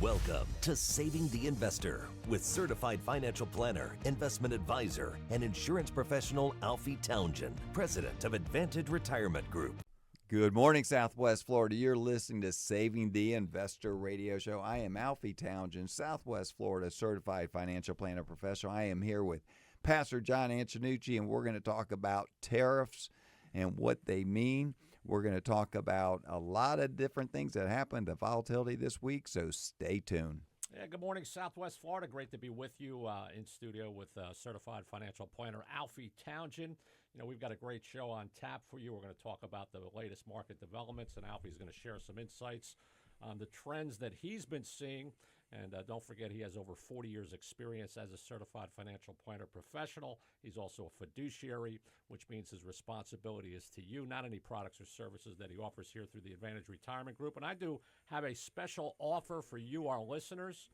Welcome to Saving the Investor with certified financial planner, investment advisor, and insurance professional Alfie Townsend, president of Advantage Retirement Group. Good morning, Southwest Florida. You're listening to Saving the Investor radio show. I am Alfie Townsend, Southwest Florida certified financial planner professional. I am here with Pastor John Antonucci, and we're going to talk about tariffs and what they mean. We're going to talk about a lot of different things that happened, the volatility this week, so stay tuned. Yeah, good morning, Southwest Florida. Great to be with you in studio with certified financial planner Alfie Townsend. You know, we've got a great show on tap for you. We're going to talk about the latest market developments, and Alfie's going to share some insights on the trends that he's been seeing. And don't forget, he has over 40 years experience as a certified financial planner professional. He's also a fiduciary, which means his responsibility is to you, not any products or services that he offers here through the Advantage Retirement Group. And I do have a special offer for you, our listeners.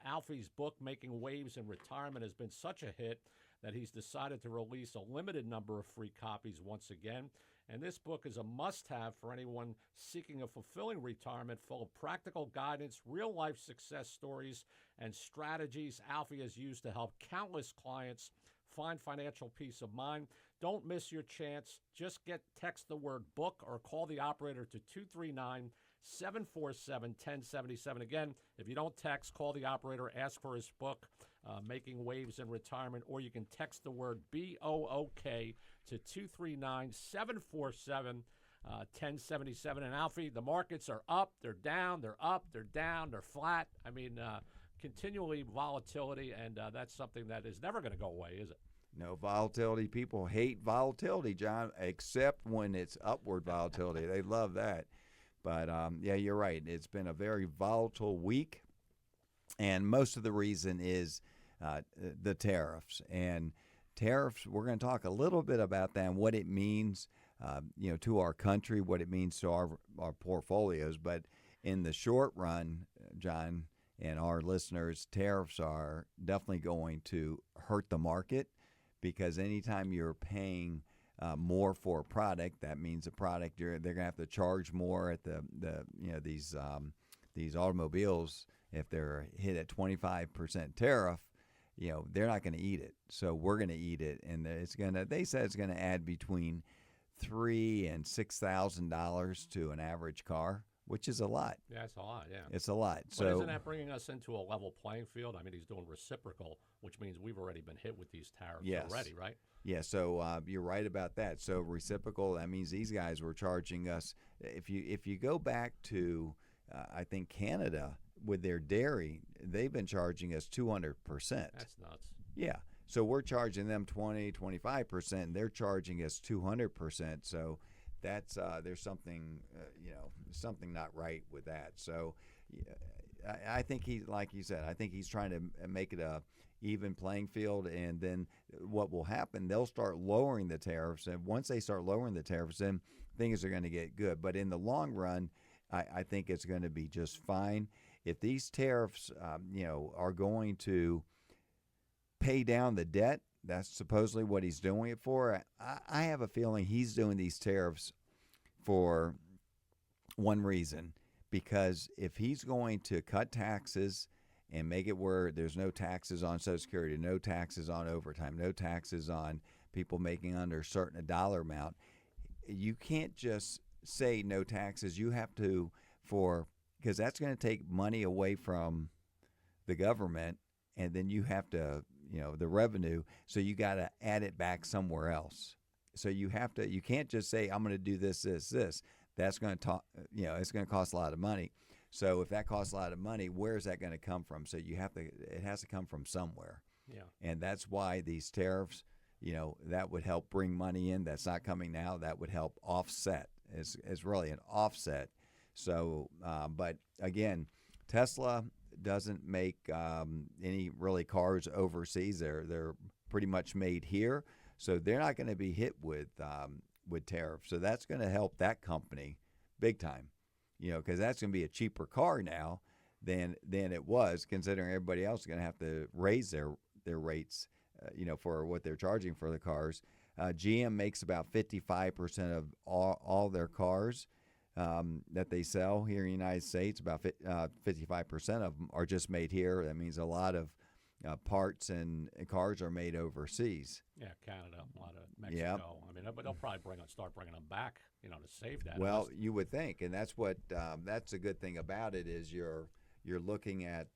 Alfie's book, Making Waves in Retirement, has been such a hit that he's decided to release a limited number of free copies once again. And this book is a must-have for anyone seeking a fulfilling retirement full of practical guidance, real-life success stories, and strategies Alfie has used to help countless clients find financial peace of mind. Don't miss your chance. Just text the word book or call the operator to 239-747-1077. Again, if you don't text, call the operator, ask for his book, Making Waves in Retirement, or you can text the word BOOK to 239-747-1077. And Alfie, the markets are up, they're down, they're up, they're down, they're flat. I mean, continually volatility, and that's something that is never going to go away, is it? No volatility. People hate volatility, John, except when it's upward volatility. They love that. But, yeah, you're right. It's been a very volatile week, and most of the reason is the tariffs. And tariffs, we're going to talk a little bit about that and what it means, to our country, what it means to our portfolios. But in the short run, John and our listeners, tariffs are definitely going to hurt the market, because anytime you're paying more for a product, that means the product they're going to have to charge more at these automobiles. If they're hit at 25% tariff, they're not going to eat it. So we're going to eat it, and they said it's going to add between $3,000 and $6,000 to an average car, which is a lot. Yeah, it's a lot, yeah. It's a lot. But so isn't that bringing us into a level playing field? I mean, he's doing reciprocal, which means we've already been hit with these tariffs already, right? Yeah, so you're right about that. So reciprocal, that means these guys were charging us. If you go back to, I think, Canada with their dairy, they've been charging us 200%. That's nuts. Yeah. So we're charging them 25%, and they're charging us 200%. So that's there's something something not right with that. So I think like you said, I think he's trying to make it a even playing field. And then what will happen? They'll start lowering the tariffs, and once they start lowering the tariffs, then things are going to get good. But in the long run, I think it's going to be just fine. If these tariffs, are going to pay down the debt, that's supposedly what he's doing it for. I have a feeling he's doing these tariffs for one reason, because if he's going to cut taxes and make it where there's no taxes on Social Security, no taxes on overtime, no taxes on people making under a certain dollar amount, you can't just say no taxes. You have to, because that's going to take money away from the government, and then you have to, the revenue, so you got to add it back somewhere else. So you can't just say, I'm going to do this. That's going to it's going to cost a lot of money. So if that costs a lot of money, where is that going to come from? So it has to come from somewhere. Yeah. And that's why these tariffs, that would help bring money in that's not coming now. That would help offset. It's really an offset. So, but again, Tesla doesn't make any really cars overseas. They're pretty much made here, so they're not going to be hit with tariffs. So that's going to help that company big time, because that's going to be a cheaper car now than it was, considering everybody else is going to have to raise their rates, for what they're charging for the cars. GM makes about 55% of all their cars. that they sell here in the United States, about 55% of them are just made here. That means a lot of parts and cars are made overseas. Yeah, Canada, a lot of Mexico. I mean, but they'll probably start bringing them back, to save that. Well, you would think, and that's what that's a good thing about it is you're looking at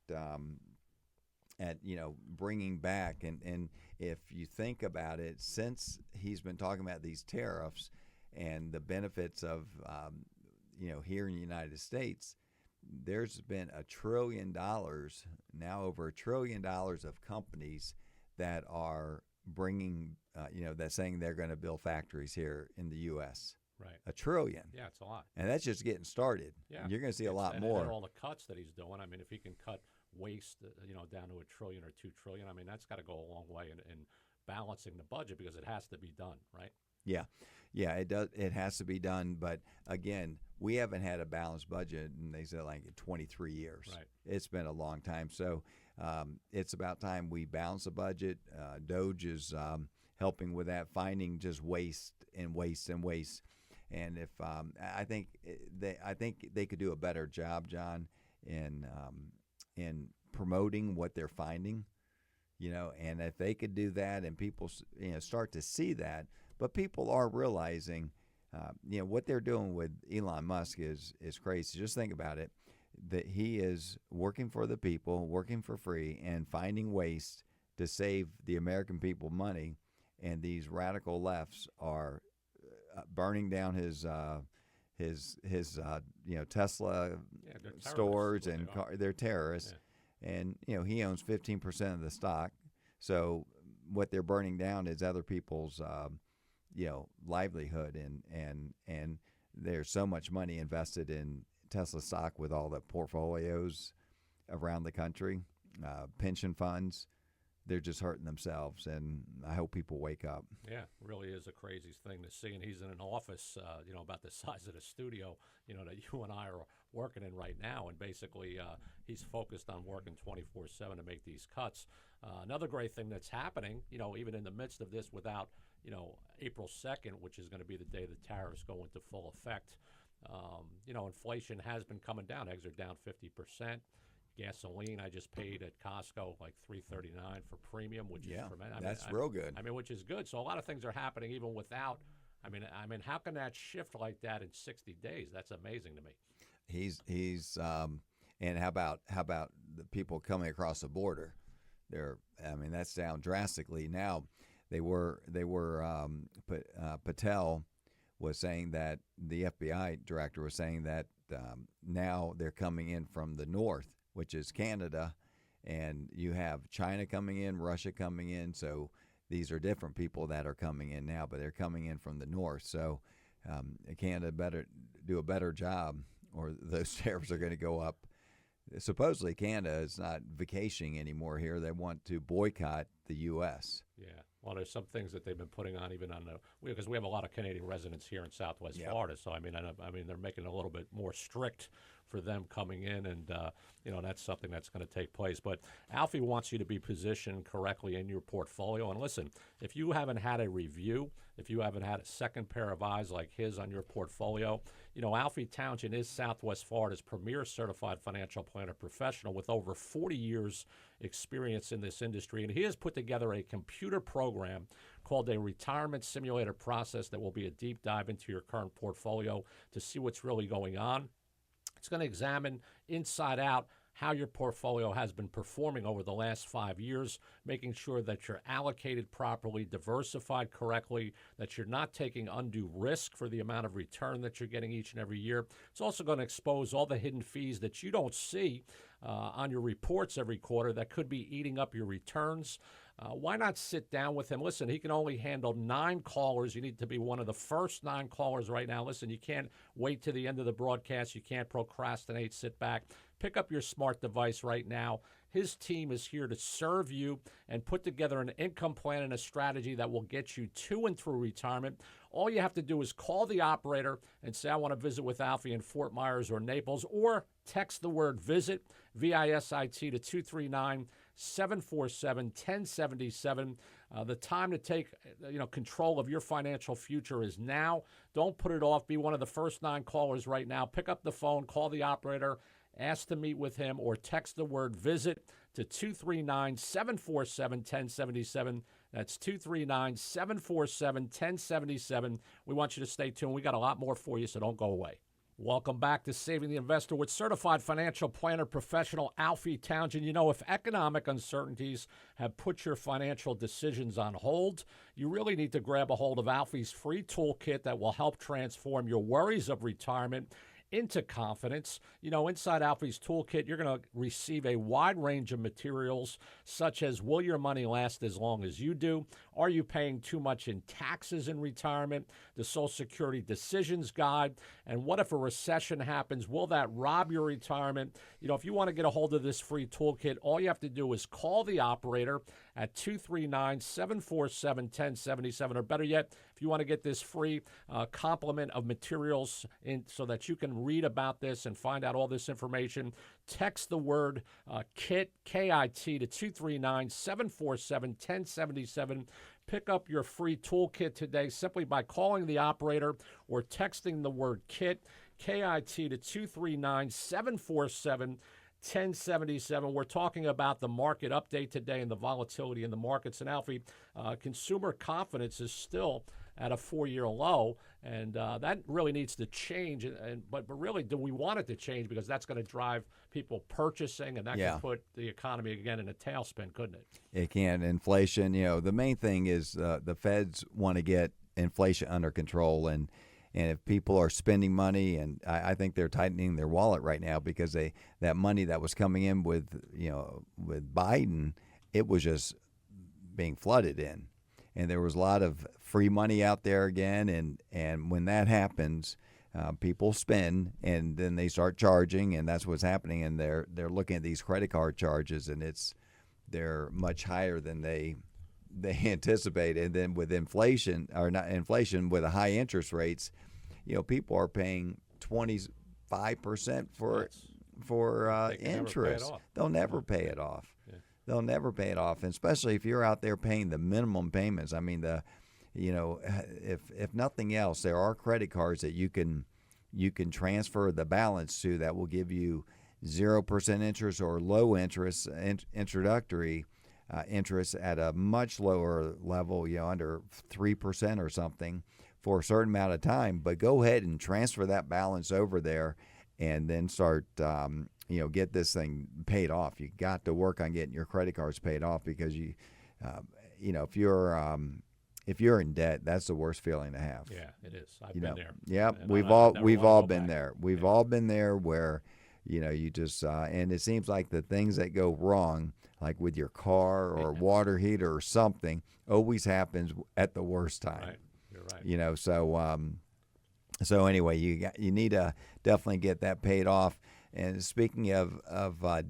bringing back, and if you think about it, since he's been talking about these tariffs and the benefits of here in the United States, there's been $1 trillion now, over $1 trillion of companies that are bringing, that's saying they're going to build factories here in the U.S. Right. $1 trillion. Yeah, it's a lot. And that's just getting started. Yeah. You're going to see a lot more. And all the cuts that he's doing. I mean, if he can cut waste, down to $1 trillion or $2 trillion, I mean, that's got to go a long way in balancing the budget, because it has to be done, right? Yeah, it does. It has to be done. But again, we haven't had a balanced budget, and they said like in 23 years. Right. It's been a long time. So it's about time we balance the budget. Doge is helping with that, finding just waste and waste and waste. And if I think they could do a better job, John, in promoting what they're finding. And if they could do that, and people start to see that. But people are realizing, what they're doing with Elon Musk is crazy. Just think about it, that he is working for the people, working for free, and finding waste to save the American people money. And these radical lefts are burning down his Tesla stores and they're terrorists. Yeah. And he owns 15% of the stock. So what they're burning down is other people's livelihood, and there's so much money invested in Tesla stock with all the portfolios around the country, pension funds. They're just hurting themselves, and I hope people wake up. Yeah, really is a crazy thing to see. And he's in an office, about the size of the studio, that you and I are working in right now. And basically, he's focused on working 24/7 to make these cuts. Another great thing that's happening, even in the midst of this, without, April 2nd, which is going to be the day the tariffs go into full effect. Inflation has been coming down. Eggs are down 50%. Gasoline, I just paid at Costco like $3.39 for premium, which is tremendous. That's real good. I mean, which is good. So a lot of things are happening even without. I mean, how can that shift like that in 60 days? That's amazing to me. He's and how about the people coming across the border? That's down drastically now. Patel was saying that the FBI director was saying that now they're coming in from the north, which is Canada, and you have China coming in, Russia coming in. So these are different people that are coming in now, but they're coming in from the north. So Canada better do a better job, or those tariffs are going to go up. Supposedly Canada is not vacationing anymore here. They want to boycott the U.S. Yeah. Well, there's some things that they've been putting on even on because we have a lot of Canadian residents here in Southwest Florida. So I mean, they're making it a little bit more strict for them coming in, and that's something that's going to take place. But Alfie wants you to be positioned correctly in your portfolio. And listen, if you haven't had a review, if you haven't had a second pair of eyes like his on your portfolio, Alfie Townsend is Southwest Florida's premier certified financial planner professional with over 40 years experience in this industry. And he has put together a computer program called a retirement simulator process that will be a deep dive into your current portfolio to see what's really going on. It's going to examine inside out how your portfolio has been performing over the last 5 years, making sure that you're allocated properly, diversified correctly, that you're not taking undue risk for the amount of return that you're getting each and every year. It's also going to expose all the hidden fees that you don't see on your reports every quarter that could be eating up your returns. Why not sit down with him? Listen, he can only handle 9 callers. You need to be one of the first 9 callers right now. Listen, you can't wait to the end of the broadcast. You can't procrastinate. Sit back. Pick up your smart device right now. His team is here to serve you and put together an income plan and a strategy that will get you to and through retirement. All you have to do is call the operator and say, I want to visit with Alfie in Fort Myers or Naples, or text the word VISIT, VISIT, to 239-747-1077. The time to take control of your financial future is now. Don't put it off. Be one of the first 9 callers right now. Pick up the phone, call the operator, ask to meet with him, or text the word VISIT to 239-747-1077. That's 239-747-1077. We want you to stay tuned. We got a lot more for you, so don't go away. Welcome back to Saving the Investor with certified financial planner professional Alfie Townsend. You know, if economic uncertainties have put your financial decisions on hold, you really need to grab a hold of Alfie's free toolkit that will help transform your worries of retirement into confidence. You know, inside Alfie's toolkit, you're going to receive a wide range of materials such as, will your money last as long as you do? Are you paying too much in taxes in retirement? The Social Security Decisions Guide. And what if a recession happens? Will that rob your retirement? You know, if you want to get a hold of this free toolkit, all you have to do is call the operator at 239-747-1077, or better yet, if you want to get this free complement of materials so that you can read about this and find out all this information, text the word KIT, K-I-T, to 239-747-1077. Pick up your free toolkit today simply by calling the operator or texting the word KIT, K-I-T, to 239-747-1077. 1077. We're talking about the market update today and the volatility in the markets. And Alfie, consumer confidence is still at a 4-year low, and that really needs to change. But really, do we want it to change? Because that's going to drive people purchasing, and that can put the economy again in a tailspin, couldn't it? It can. Inflation, the main thing is the Feds want to get inflation under control, and if people are spending money, and I think they're tightening their wallet right now because that money that was coming in with Biden, it was just being flooded in, and there was a lot of free money out there again, and when that happens, people spend and then they start charging, and that's what's happening. And they're looking at these credit card charges, and they're much higher than they anticipate. And then with inflation, or not inflation, with the high interest rates, people are paying 25% for interest. They'll never pay it off. Yeah. They'll never pay it off, and especially if you're out there paying the minimum payments. I mean, if nothing else, there are credit cards that you can transfer the balance to that will give you 0% interest or low interest, introductory interest at a much lower level, under 3% or something for a certain amount of time. But go ahead and transfer that balance over there, and then start, get this thing paid off. You got to work on getting your credit cards paid off, because if you're in debt, that's the worst feeling to have. Yeah, it is. I've been there. Yeah, we've all been there. We've all been there where, you just and it seems like the things that go wrong, like with your car or water heater or something, always happens at the worst time. Right. You're right. So anyway, you need to definitely get that paid off. And speaking of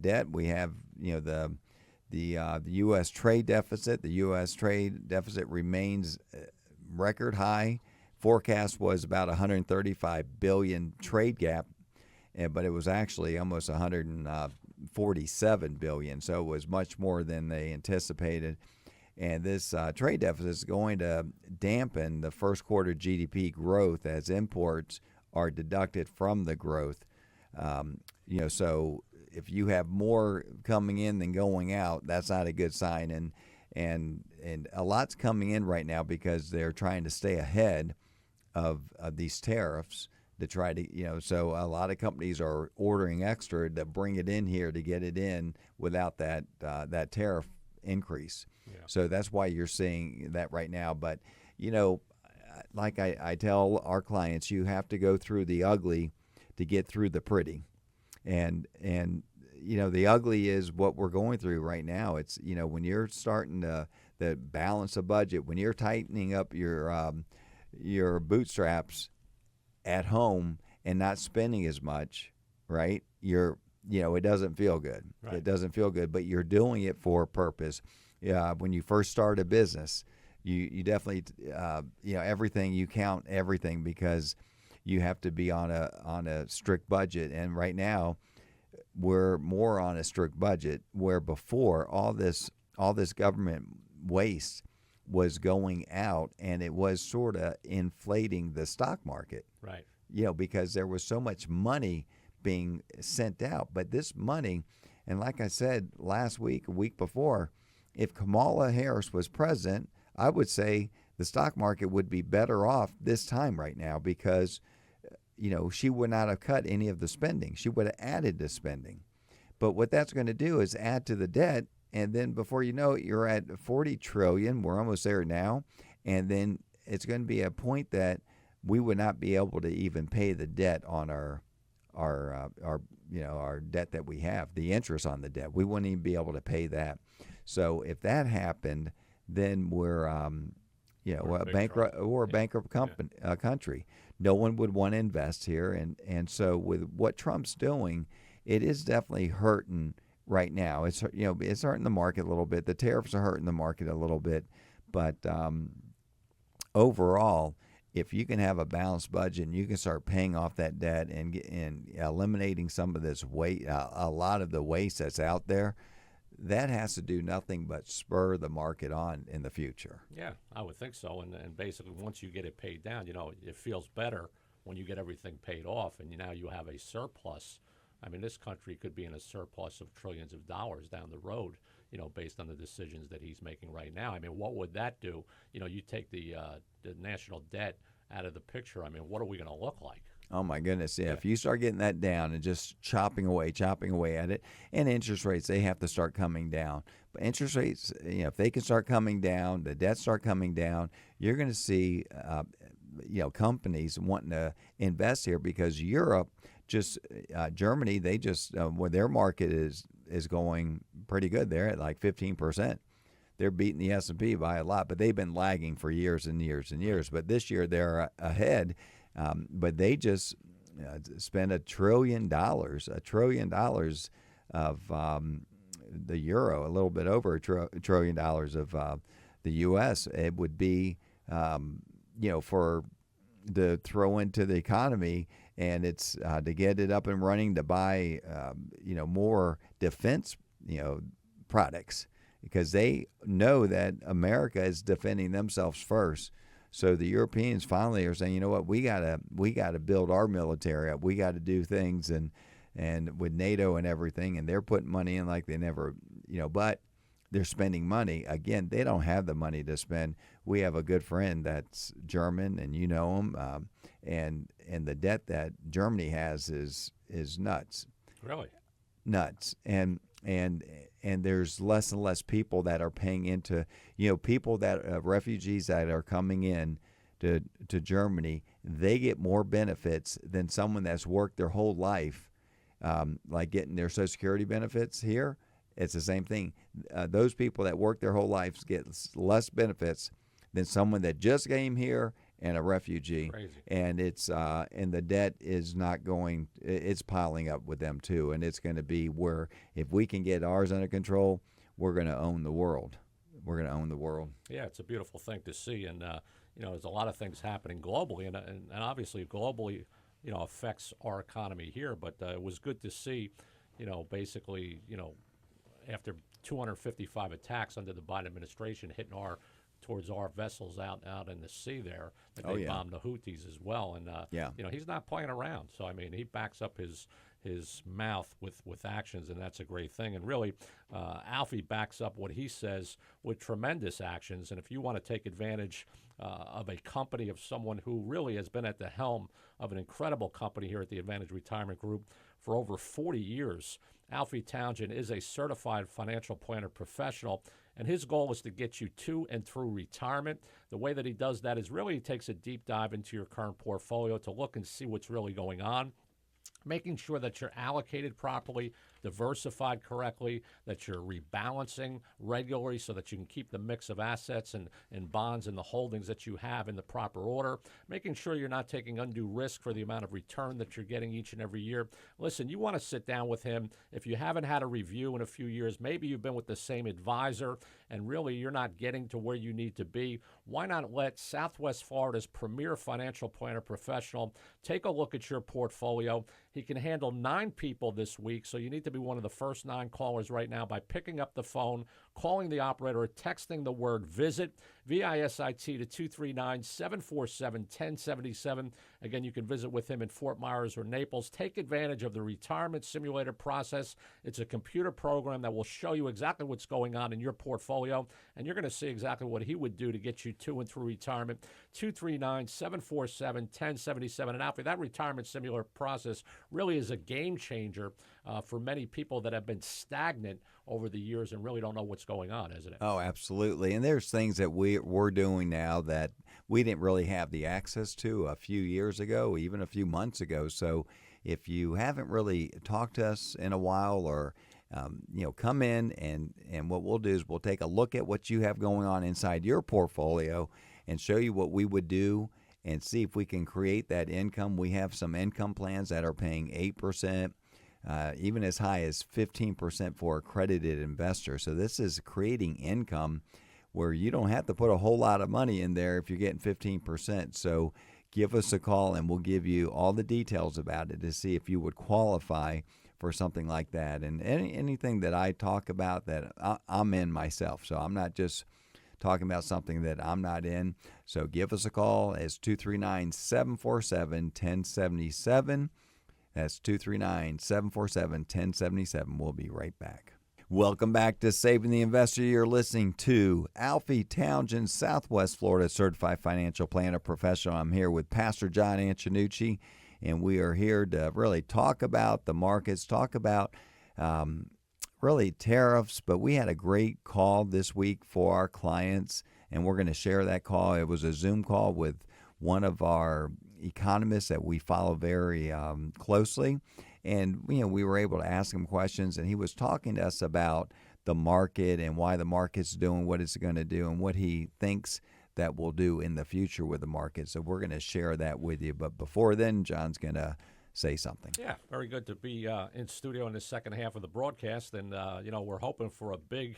debt, we have the U.S. trade deficit. The U.S. trade deficit remains record high. Forecast was about 135 billion trade gap, but it was actually almost 147 billion. So it was much more than they anticipated. And this trade deficit is going to dampen the first quarter GDP growth as imports are deducted from the growth. So if you have more coming in than going out, that's not a good sign. And a lot's coming in right now because they're trying to stay ahead of these tariffs to try to, so a lot of companies are ordering extra to bring it in here to get it in without that tariff increase. Yeah. So that's why you're seeing that right now. But, like I tell our clients, you have to go through the ugly to get through the pretty. And the ugly is what we're going through right now. It's, when you're starting to balance a budget, when you're tightening up your bootstraps at home and not spending as much, right? It doesn't feel good. Right. It doesn't feel good, but you're doing it for a purpose. When you first start a business, you definitely, everything, you count everything, because you have to be on a strict budget. And right now, we're more on a strict budget, where before all this government waste was going out, and it was sort of inflating the stock market. Right. Because there was so much money being sent out. But this money, and like I said last week, a week before, if Kamala Harris was president, I would say the stock market would be better off this time right now because, she would not have cut any of the spending. She would have added to spending. But what that's going to do is add to the debt, and then before you know it, you're at 40 trillion. We're almost there now, and then it's going to be a point that we would not be able to even pay the debt on our debt that we have, the interest on the debt. We wouldn't even be able to pay that. So if that happened, then we're a bankrupt country. No one would want to invest here, and so with what Trump's doing, it is definitely hurting right now. It's hurting the market a little bit. The tariffs are hurting the market a little bit, but overall, if you can have a balanced budget and you can start paying off that debt and eliminating some of this a lot of the waste that's out there, that has to do nothing but spur the market on in the future. Yeah, I would think so. And basically, once you get it paid down, it feels better when you get everything paid off, and now you have a surplus. I mean, this country could be in a surplus of trillions of dollars down the road, based on the decisions that he's making right now. I mean, what would that do? You take the national debt out of the picture. I mean, what are we going to look like? Oh, my goodness. Yeah. If you start getting that down and just chopping away at it, and interest rates, they have to start coming down. But interest rates, if they can start coming down, the debt start coming down, you're going to see, companies wanting to invest here because Europe, Germany, they their market is going pretty good. They're at like 15%. They're beating the S&P by a lot, but they've been lagging for years and years and years. But this year they're ahead. But they just spent $1 trillion of the euro, a little bit over $1 trillion of the U.S. It would be, for to throw into the economy, and it's to get it up and running, to buy, more defense, products, because they know that America is defending themselves first. So the Europeans finally are saying, you know what, we gotta build our military up. We got to do things, and with NATO and everything, and they're putting money in like they never, but they're spending money. Again, they don't have the money to spend. We have a good friend that's German, and you know him, and the debt that Germany has is nuts. Really? Nuts. And there's less and less people that are paying into, people that refugees that are coming in to Germany, they get more benefits than someone that's worked their whole life, like getting their Social Security benefits here. It's the same thing. Those people that work their whole lives get less benefits than someone that just came here and a refugee. Crazy. And it's and the debt is not going. It's piling up with them too, and it's going to be where if we can get ours under control, we're going to own the world. We're going to own the world. Yeah, it's a beautiful thing to see, and there's a lot of things happening globally, and obviously globally, affects our economy here. But it was good to see, basically, after 255 attacks under the Biden administration hitting towards our vessels out in the sea there, that they bombed the Houthis as well, and he's not playing around. So I mean, he backs up his mouth with actions, and that's a great thing. And really, Alfie backs up what he says with tremendous actions. And if you want to take advantage of a company, of someone who really has been at the helm of an incredible company here at the Advantage Retirement Group for over 40 years, Alfie Townsend is a certified financial planner professional, and his goal is to get you to and through retirement. The way that he does that is really he takes a deep dive into your current portfolio to look and see what's really going on, making sure that you're allocated properly, diversified correctly, that you're rebalancing regularly so that you can keep the mix of assets and bonds and the holdings that you have in the proper order, making sure you're not taking undue risk for the amount of return that you're getting each and every year. Listen, you want to sit down with him. If you haven't had a review in a few years, maybe you've been with the same advisor and really you're not getting to where you need to be, why not let Southwest Florida's premier financial planner professional take a look at your portfolio? He can handle 9 people this week, so you need to be one of the first 9 callers right now by picking up the phone, calling the operator, or texting the word VISIT, V-I-S-I-T, to 239-747-1077. Again, you can visit with him in Fort Myers or Naples. Take advantage of the retirement simulator process. It's a computer program that will show you exactly what's going on in your portfolio, and you're going to see exactly what he would do to get you to and through retirement. 239-747-1077. And Alfie, that retirement simulator process really is a game changer for many people that have been stagnant over the years and really don't know what's going on, isn't it? Oh, absolutely. And there's things that we're doing now that we didn't really have the access to a few years ago, even a few months ago. So if you haven't really talked to us in a while, or come in, and what we'll do is we'll take a look at what you have going on inside your portfolio and show you what we would do and see if we can create that income. We have some income plans that are paying 8%, even as high as 15% for accredited investors. So this is creating income where you don't have to put a whole lot of money in there if you're getting 15%. So give us a call and we'll give you all the details about it to see if you would qualify for something like that. And anything that I talk about that I'm in myself. So I'm not just talking about something that I'm not in. So give us a call. It's 239-747-1077. That's 239-747-1077. We'll be right back. Welcome back to Saving the Investor. You're listening to Alfie Townsend, Southwest Florida Certified Financial Planner Professional. I'm here with Pastor John Antonucci, and we are here to really talk about the markets, talk about really tariffs. But we had a great call this week for our clients, and we're going to share that call. It was a Zoom call with one of our economists that we follow very closely. And, we were able to ask him questions, and he was talking to us about the market and why the market's doing what it's going to do and what he thinks that will do in the future with the market. So we're going to share that with you. But before then, John's going to say something. Yeah, very good to be in studio in the second half of the broadcast. And, we're hoping for a big,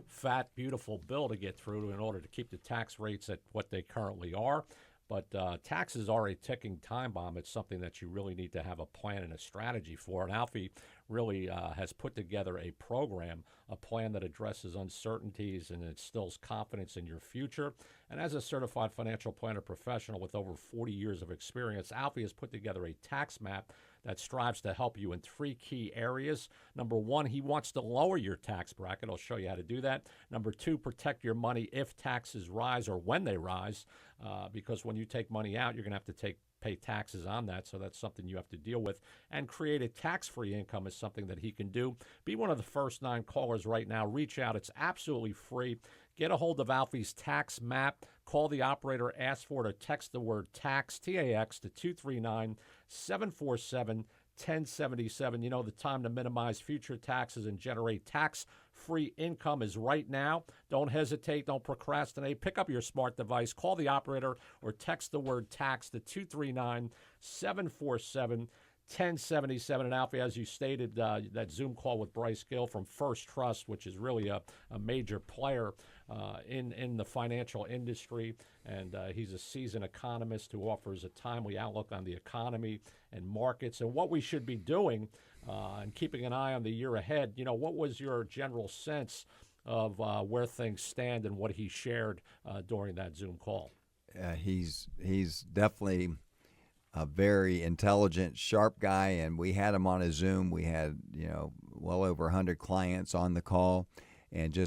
fat, beautiful bill to get through in order to keep the tax rates at what they currently are. But taxes are a ticking time bomb. It's something that you really need to have a plan and a strategy for. And Alfie really has put together a program, a plan that addresses uncertainties and instills confidence in your future. And as a certified financial planner professional with over 40 years of experience, Alfie has put together a tax map that strives to help you in 3 key areas. Number 1, he wants to lower your tax bracket. I'll show you how to do that. Number 2, protect your money if taxes rise or when they rise, because when you take money out, you're going to have to pay taxes on that, so that's something you have to deal with. And create a tax-free income is something that he can do. Be one of the first 9 callers right now. Reach out. It's absolutely free. Get a hold of Alfie's tax map. Call the operator, ask for it, or text the word tax, T-A-X, to 239-747-1077. The time to minimize future taxes and generate tax-free income is right now. Don't hesitate. Don't procrastinate. Pick up your smart device. Call the operator or text the word tax to 239-747-1077. And Alfie, as you stated, that Zoom call with Bryce Gill from First Trust, which is really a major player in the financial industry, and he's a seasoned economist who offers a timely outlook on the economy and markets and what we should be doing and keeping an eye on the year ahead. What was your general sense of where things stand and what he shared during that Zoom call? He's definitely a very intelligent, sharp guy, and we had him on a Zoom. We had, well over 100 clients on the call and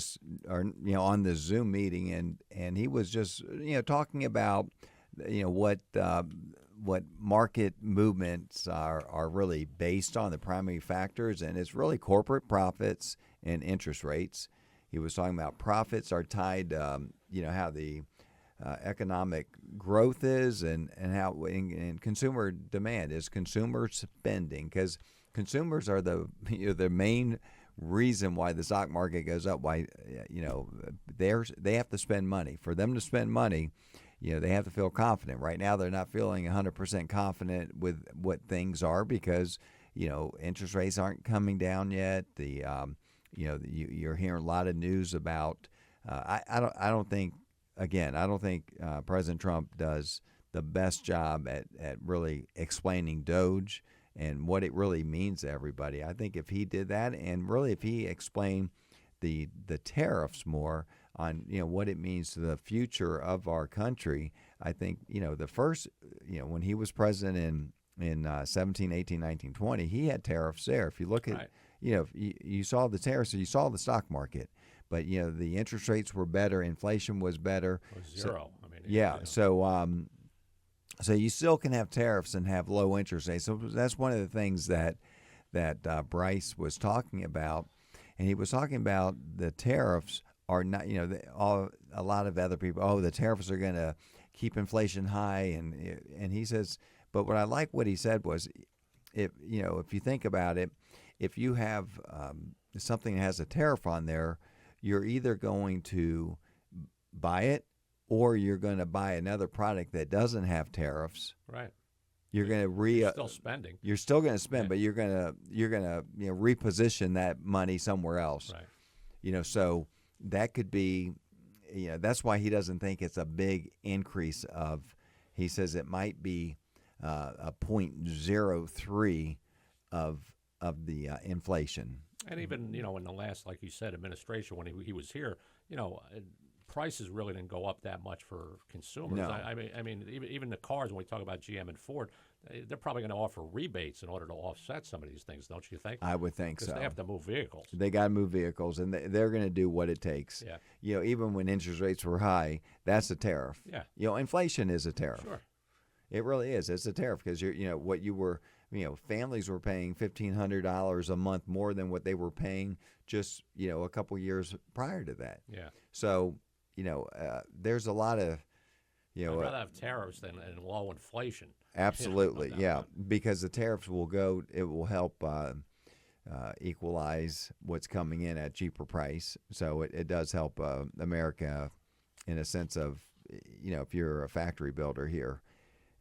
on the Zoom meeting. And he was just, talking about, what market movements are really based on, the primary factors. And it's really corporate profits and interest rates. He was talking about profits are tied, how the economic growth is and how and consumer demand is, consumer spending, because consumers are the main reason why the stock market goes up. Why they have to spend money. For them to spend money, they have to feel confident. Right now, they're not feeling 100% confident with what things are because interest rates aren't coming down yet. You're hearing a lot of news about. I don't think President Trump does the best job at really explaining Doge and what it really means to everybody. I think if he did that, and really if he explained the tariffs more on what it means to the future of our country, I think the first when he was president in 17, 18, 19, 20, he had tariffs there. If you look at you saw the tariffs, you saw the stock market, but the interest rates were better, inflation was better. It was zero. So you still can have tariffs and have low interest rates. So that's one of the things that Bryce was talking about, and he was talking about the tariffs are not. A lot of other people, the tariffs are going to keep inflation high, and he says. But what I like what he said was, if you think about it, if you have something that has a tariff on there, you're either going to buy it or you're going to buy another product that doesn't have tariffs. Right. You're going to You're still spending. You're still going to spend, but you're going to reposition that money somewhere else. Right. So that could be, that's why he doesn't think it's a big increase of. He says it might be a 0.03 of the inflation. And even in the last, like you said, administration when he was here, prices really didn't go up that much for consumers. No. I mean, even the cars, when we talk about GM and Ford, they're probably going to offer rebates in order to offset some of these things, don't you think? I would think so. Because they have to move vehicles. They got to move vehicles, and they're going to do what it takes. Yeah. Even when interest rates were high, that's a tariff. Yeah. Inflation is a tariff. Sure. It really is. It's a tariff because what you were, families were paying $1,500 a month more than what they were paying just a couple years prior to that. Yeah. So there's a lot of I'd rather have tariffs than low inflation. Absolutely, yeah, because the tariffs will go. It will help equalize what's coming in at cheaper price. So it does help America in a sense of if you're a factory builder here.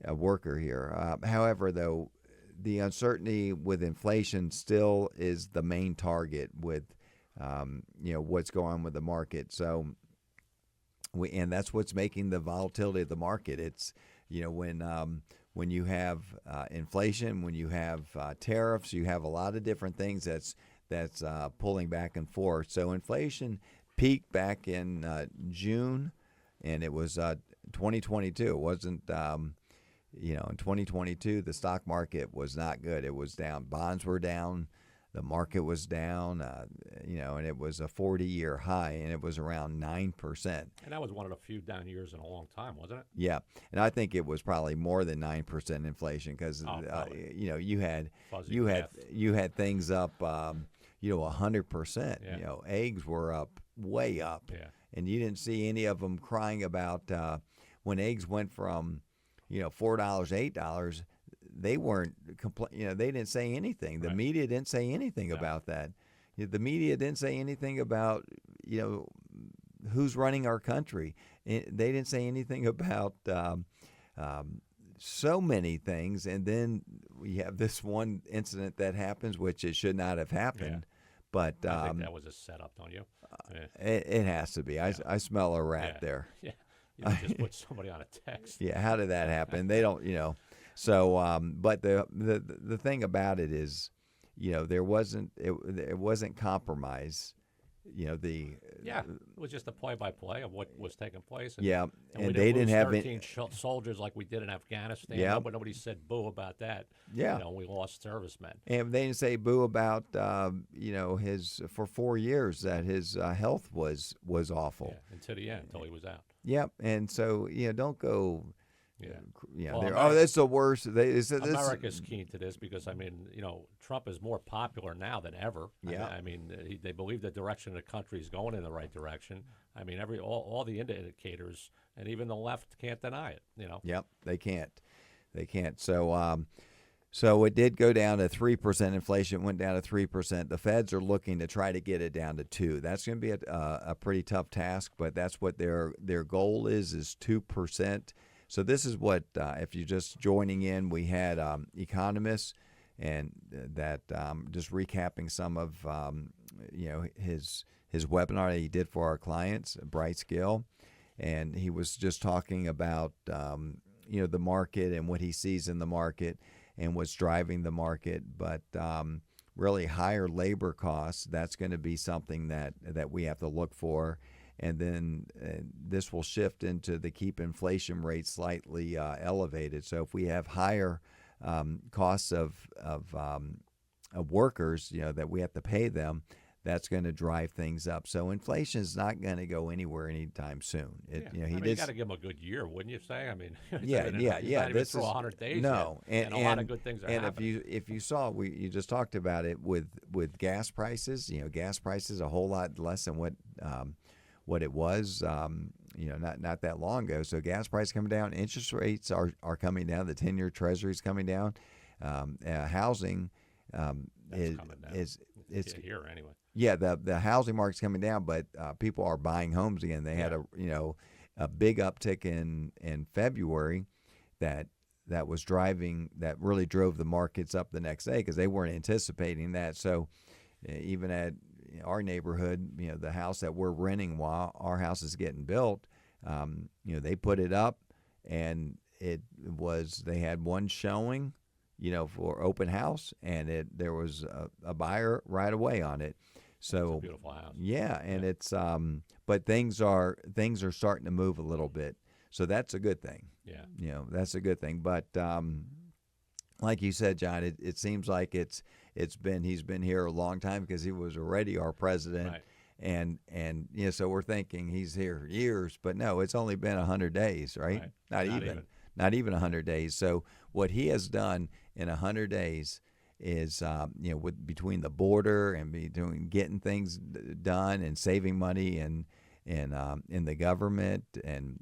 A worker here. However, though, the uncertainty with inflation still is the main target with, what's going on with the market. So, and that's what's making the volatility of the market. It's, when you have inflation, when you have tariffs, you have a lot of different things that's pulling back and forth. So inflation peaked back in June, and it was 2022. It wasn't. In 2022, the stock market was not good. It was down. Bonds were down. The market was down, and it was a 40-year high, and it was around 9%. And that was one of the few down years in a long time, wasn't it? Yeah, and I think it was probably more than 9% inflation because, you had things up, 100%. Yeah. Eggs were up, way up. Yeah. And you didn't see any of them crying about when eggs went from $4 to $8, they weren't they didn't say anything. The media didn't say anything about that. The media didn't say anything about who's running our country. They didn't say anything about so many things. And then we have this one incident that happens, which it should not have happened. Yeah. But I think that was a setup, don't you? It has to be. Yeah. I smell a rat there. Yeah. You just put somebody on a text. Yeah, how did that happen? They don't, So, but the thing about it is, it wasn't compromise. It was just a play-by-play of what was taking place. And they didn't have 13 soldiers like we did in Afghanistan. Yeah, but nobody said boo about that. Yeah, we lost servicemen. And they didn't say boo about his for 4 years that his health was awful. Yeah, until the end, until he was out. Yep, and so don't go. Well, that's the worst. America's keen to this because Trump is more popular now than ever. Yeah, they believe the direction of the country is going in the right direction. All the indicators and even the left can't deny it. Yep, they can't. So it did go down to 3% inflation. It went down to 3%. The Feds are looking to try to get it down to 2%. That's going to be a pretty tough task, but that's what their goal is 2%. So this is what, if you're just joining in, we had economists, and that just recapping some of his webinar that he did for our clients, Bryce Gill, and he was just talking about the market and what he sees in the market. and what's driving the market. But really higher labor costs, that's going to be something that we have to look for. And then this will shift into the keep inflation rate slightly elevated. So if we have higher costs of workers, that we have to pay them, that's going to drive things up. So inflation is not going to go anywhere anytime soon. You got to give him a good year, wouldn't you say? I mean, yeah. This is 100 days. No, and a lot of good things are happening. And if you saw, you just talked about it with gas prices. Gas prices a whole lot less than what it was. Not that long ago. So gas prices coming down, interest rates are coming down. The 10-year Treasury is coming down. Housing is here anyway. Yeah, the housing market's coming down, but people are buying homes again. They had a big uptick in February that really drove the markets up the next day because they weren't anticipating that. So even at our neighborhood, the house that we're renting while our house is getting built, they put it up, and they had one showing, for open house, and there was a buyer right away on it. So it's a beautiful house. Yeah, and it's but things are starting to move a little bit, so that's a good thing. Yeah, that's a good thing. But like you said, John, it seems like he's been here a long time because he was already our president. Right. And so we're thinking he's here years, but no, it's only been 100 days, right? Not even 100 days. So what he has done in 100 days is, between the border and getting things done and saving money and in the government and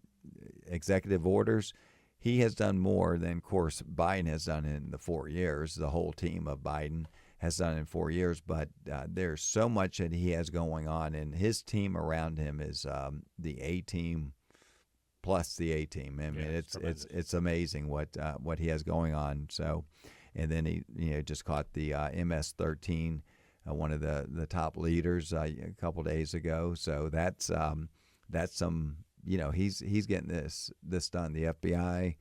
executive orders, he has done more than, of course, Biden has done in the 4 years. The whole team of Biden has done in 4 years, but there's so much that he has going on, and his team around him is the A team plus the A team. I mean, it's amazing what he has going on. So, and then he just caught the MS-13, one of the top leaders a couple days ago. So that's some he's getting this done. The FBI,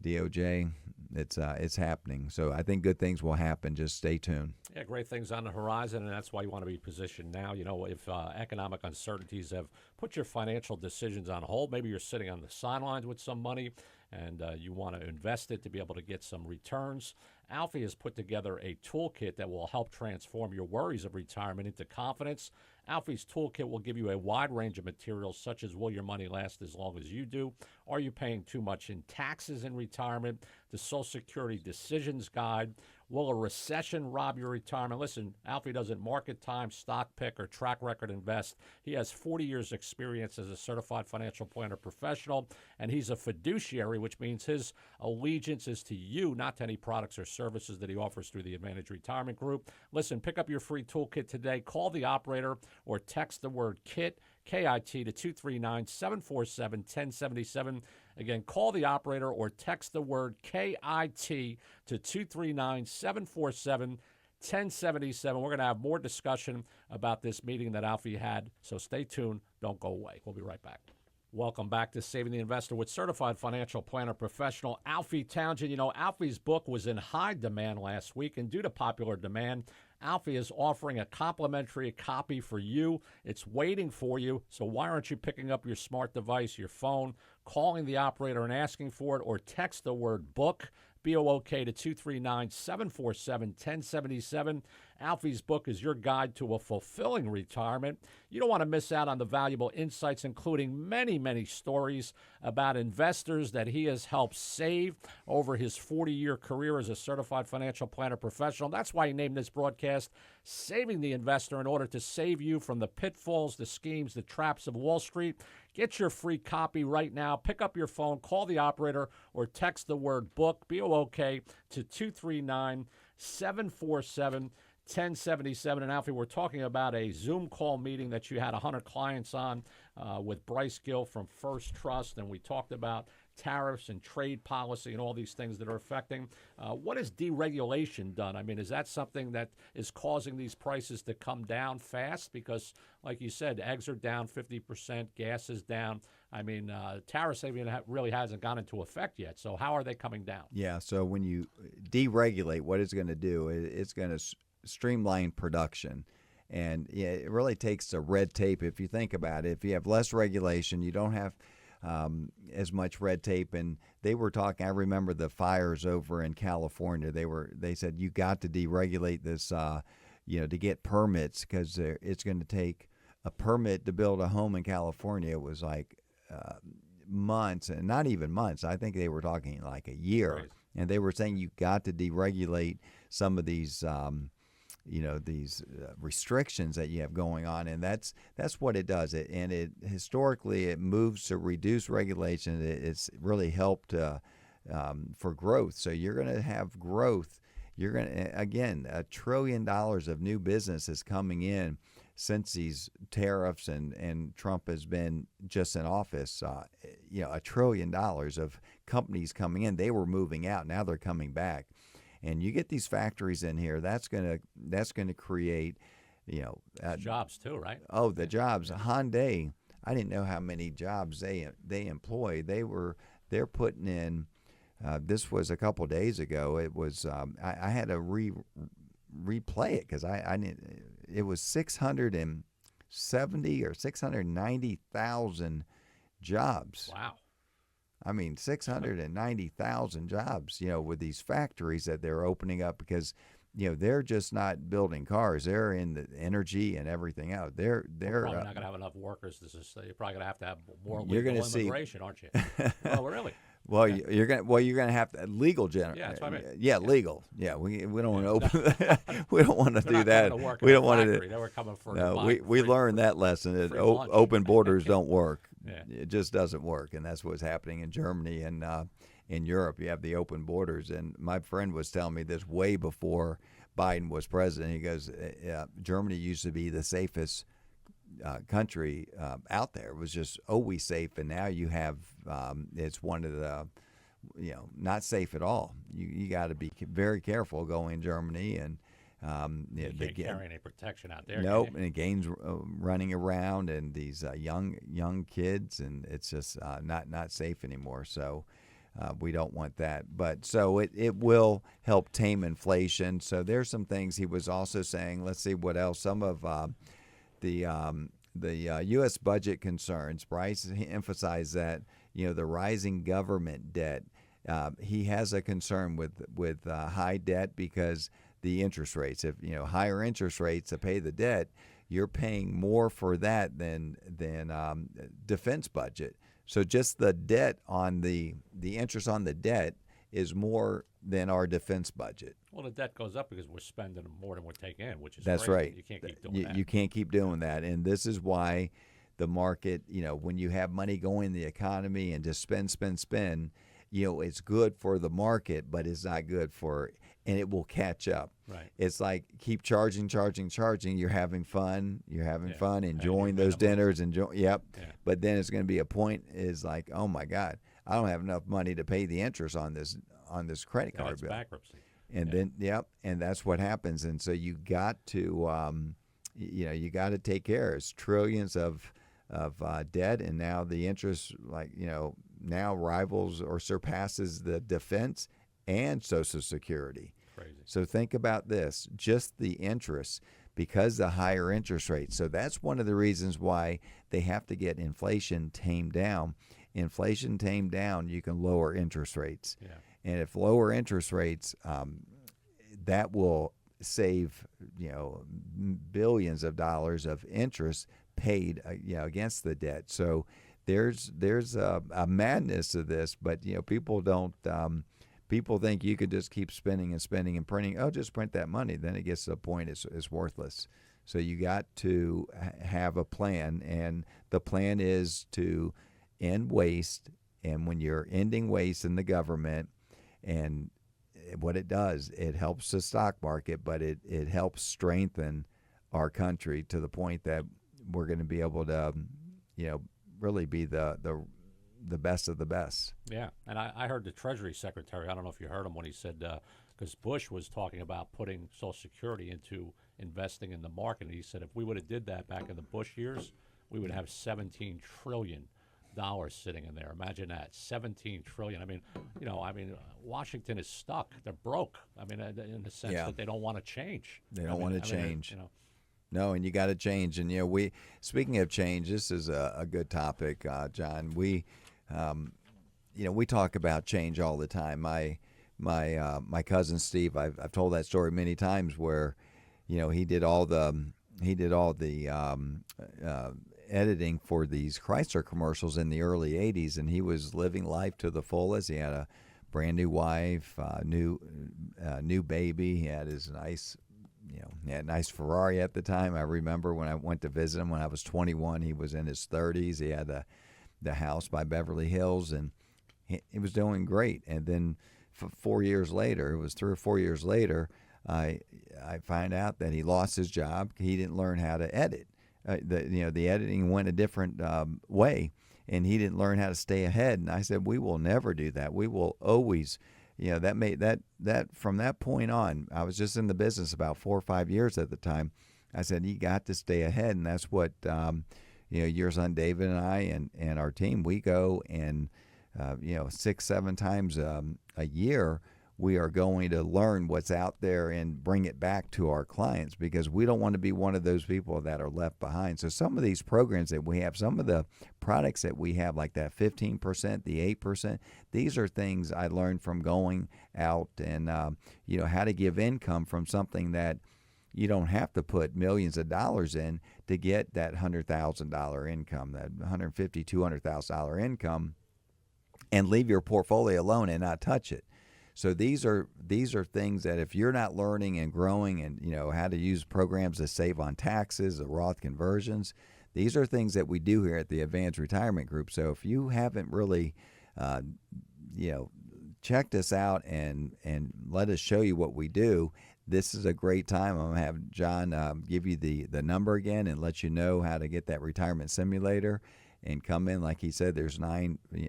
DOJ, it's happening. So I think good things will happen. Just stay tuned. Yeah, great things on the horizon, and that's why you want to be positioned now. If economic uncertainties have put your financial decisions on hold, maybe you're sitting on the sidelines with some money and you want to invest it to be able to get some returns. Alfie has put together a toolkit that will help transform your worries of retirement into confidence. Alfie's toolkit will give you a wide range of materials such as will your money last as long as you do? Are you paying too much in taxes in retirement? The Social Security Decisions Guide. Will a recession rob your retirement? Listen, Alfie doesn't market time, stock pick, or track record invest. He has 40 years experience as a certified financial planner professional, and he's a fiduciary, which means his allegiance is to you, not to any products or services that he offers through the Advantage Retirement Group. Listen, pick up your free toolkit today. Call the operator or text the word KIT, K-I-T, to 239-747-1077. Again, call the operator or text the word KIT to 239-747-1077. We're going to have more discussion about this meeting that Alfie had, so stay tuned. Don't go away. We'll be right back. Welcome back to Saving the Investor with certified financial planner professional Alfie Townsend. Alfie's book was in high demand last week, and due to popular demand, Alfie is offering a complimentary copy for you. It's waiting for you, so why aren't you picking up your smart device, your phone, calling the operator and asking for it, or text the word book, B-O-O-K, to 239-747-1077. Alfie's book is your guide to a fulfilling retirement. You don't want to miss out on the valuable insights, including many, many stories about investors that he has helped save over his 40-year career as a certified financial planner professional. That's why he named this broadcast Saving the Investor, in order to save you from the pitfalls, the schemes, the traps of Wall Street. Get your free copy right now. Pick up your phone, call the operator, or text the word book, B-O-O-K, to 239-747-1077. And Alfie, we're talking about a Zoom call meeting that you had 100 clients on with Bryce Gill from First Trust, and we talked about tariffs and trade policy and all these things that are affecting. What has deregulation done? I mean, is that something that is causing these prices to come down fast? Because, like you said, eggs are down 50%, gas is down. I mean, tariffs really hasn't gone into effect yet. So how are they coming down? Yeah, so when you deregulate, what it's going to do, it's going to streamline production. And yeah, it really takes the red tape. If you think about it, if you have less regulation, you don't have as much red tape. And they were talking, I remember the fires over in California. They said you got to deregulate this, to get permits, because it's going to take a permit to build a home in California. It was like months, and not even months. I think they were talking like a year. Right. And they were saying you got to deregulate some of these these restrictions that you have going on, and that's what it does. It historically it moves to reduce regulation. It's really helped for growth. So you're going to have growth. You're going to, again, $1 trillion of new business is coming in since these tariffs and Trump has been just in office. $1 trillion of companies coming in. They were moving out. Now they're coming back. And you get these factories in here, that's gonna create, jobs too, right? Oh, the jobs. Hyundai, I didn't know how many jobs they employ. They're putting in. This was a couple days ago. It was I had to replay it because I didn't. It was 670 or 690,000 jobs. Wow. I mean, 690,000 jobs, with these factories that they're opening up, because, they're just not building cars. They're in the energy and everything else. They're probably not going to have enough workers. You're probably going to have more you're legal gonna immigration, aren't you? Oh, really? Well, you're gonna have to legal Yeah, that's what I mean. Yeah, legal. Yeah, we don't want to open. We don't want to do that. We don't want to. They were coming for. No, we learned that lesson. That open borders don't work. Yeah. It just doesn't work, and that's what's happening in Germany and in Europe. You have the open borders, and my friend was telling me this way before Biden was president. He goes, Germany used to be the safest country out there. It was just always safe, and now you have it's one of the not safe at all. You got to be very careful going to Germany, and you can't carry any protection out there. Nope, and gangs running around, and these young kids, and it's just not safe anymore. So we don't want that. But so it will help tame inflation. So there's some things he was also saying. Let's see what else. Some of the U.S. budget concerns. Bryce emphasized that the rising government debt. He has a concern with high debt because the interest rates. If higher interest rates to pay the debt, you're paying more for that than defense budget. So just the debt on the interest on the debt is more than our defense budget. Well, the debt goes up because we're spending more than we're taking in, which is that's crazy. right. You can't keep doing that. You can't keep doing that, and this is why the market. When you have money going in the economy and just spend, it's good for the market, but it's not good for. And it will catch up. Right. It's like keep charging. You're having fun. Enjoying those dinners. Yep. Yeah. But then it's going to be a point is like, oh my God, I don't have enough money to pay the interest on this credit card bill. Bankruptcy. And then and that's what happens. And so you got to, you got to take care. It's trillions of debt, and now the interest, now rivals or surpasses the defense and Social Security. Crazy. So think about this, just the interest, because the higher interest rates. So that's one of the reasons why they have to get inflation tamed down. Inflation tamed down, you can lower interest rates. Yeah. And if lower interest rates, that will save, billions of dollars of interest paid, against the debt. So there's a madness to this, but people don't. People think you could just keep spending and printing. Oh, just print that money. Then it gets to a point it's worthless. So you got to have a plan, and the plan is to end waste. And when you're ending waste in the government, and what it does, it helps the stock market, but it helps strengthen our country to the point that we're going to be able to, really be the the best of the best. Yeah, and I heard the Treasury Secretary, I don't know if you heard him when he said, because Bush was talking about putting Social Security into investing in the market. And he said if we would have did that back in the Bush years, we would have $17 trillion sitting in there. Imagine that, $17 trillion. I mean, Washington is stuck. They're broke. I mean, in the sense that they don't want to change. They don't want to change. You know. No, and you got to change. And we speaking of change, this is a good topic, John. We talk about change all the time. My cousin Steve, I've told that story many times where, he did all the editing for these Chrysler commercials in the early '80s, and he was living life to the fullest. He had a brand new wife, new baby. He had his nice. He had a nice Ferrari at the time. I remember when I went to visit him when I was 21. He was in his 30s. He had the house by Beverly Hills, and he was doing great. And then 4 years later, it was 3 or 4 years later, I find out that he lost his job. He didn't learn how to edit. The editing went a different way, and he didn't learn how to stay ahead. And I said, we will never do that. We will always. That from that point on, I was just in the business about 4 or 5 years at the time. I said, you got to stay ahead. And that's what, your son David and I and our team, we go and, 6-7 times a year, we are going to learn what's out there and bring it back to our clients, because we don't want to be one of those people that are left behind. So some of these programs that we have, some of the products that we have, like that 15%, the 8%, these are things I learned from going out and, how to give income from something that you don't have to put millions of dollars in to get that $100,000 income, that $150,000, $200,000 income, and leave your portfolio alone and not touch it. So these are things that if you're not learning and growing and how to use programs to save on taxes, the Roth conversions, these are things that we do here at the Advanced Retirement Group. So if you haven't really checked us out and let us show you what we do, this is a great time. I'm going to have John give you the number again and let you know how to get that retirement simulator. And come in, like he said,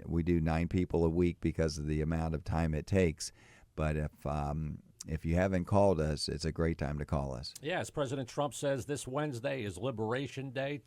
we do 9 people a week because of the amount of time it takes. But if you haven't called us, it's a great time to call us. Yeah, as President Trump says, this Wednesday is Liberation Day.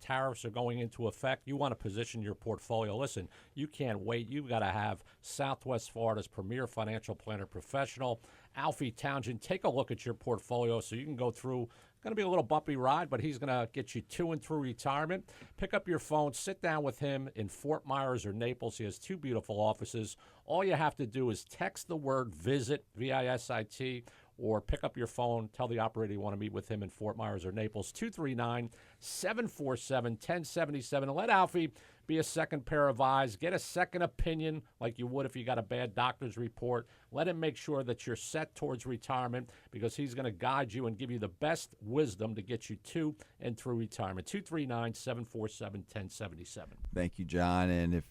Tariffs are going into effect. You want to position your portfolio. Listen, you can't wait. You've got to have Southwest Florida's premier financial planner professional, Alfie Townsend, take a look at your portfolio so you can go through. Going to be a little bumpy ride, but he's going to get you to and through retirement. Pick up your phone, sit down with him in Fort Myers or Naples. He has 2 beautiful offices. All you have to do is text the word VISIT, VISIT, or pick up your phone, tell the operator you want to meet with him in Fort Myers or Naples, 239-747-1077. And let Alfie be a second pair of eyes. Get a second opinion like you would if you got a bad doctor's report. Let him make sure that you're set towards retirement, because he's going to guide you and give you the best wisdom to get you to and through retirement. 239-747-1077. Thank you, John. And if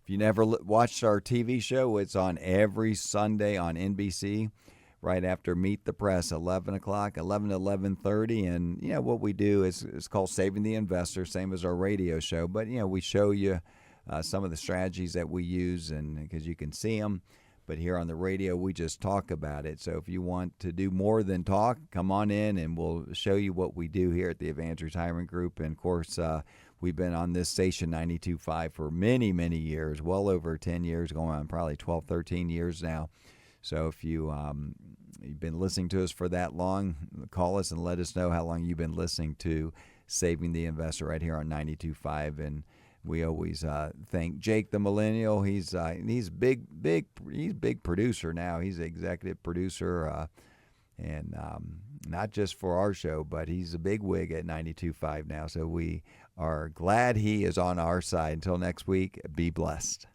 you never watched our TV show, it's on every Sunday on NBC. Right after Meet the Press, 11 o'clock, 11 to 11:30. And, what we do is it's called Saving the Investor, same as our radio show. But, we show you some of the strategies that we use, and because you can see them. But here on the radio, we just talk about it. So if you want to do more than talk, come on in and we'll show you what we do here at the Advanced Retirement Group. And, of course, we've been on this station, 92.5, for many, many years, well over 10 years, going on probably 12, 13 years now. So if you've been listening to us for that long, call us and let us know how long you've been listening to Saving the Investor right here on 92.5. And we always thank Jake the Millennial. He's big producer now. He's the executive producer, and not just for our show, but he's a big wig at 92.5 now. So we are glad he is on our side. Until next week, be blessed.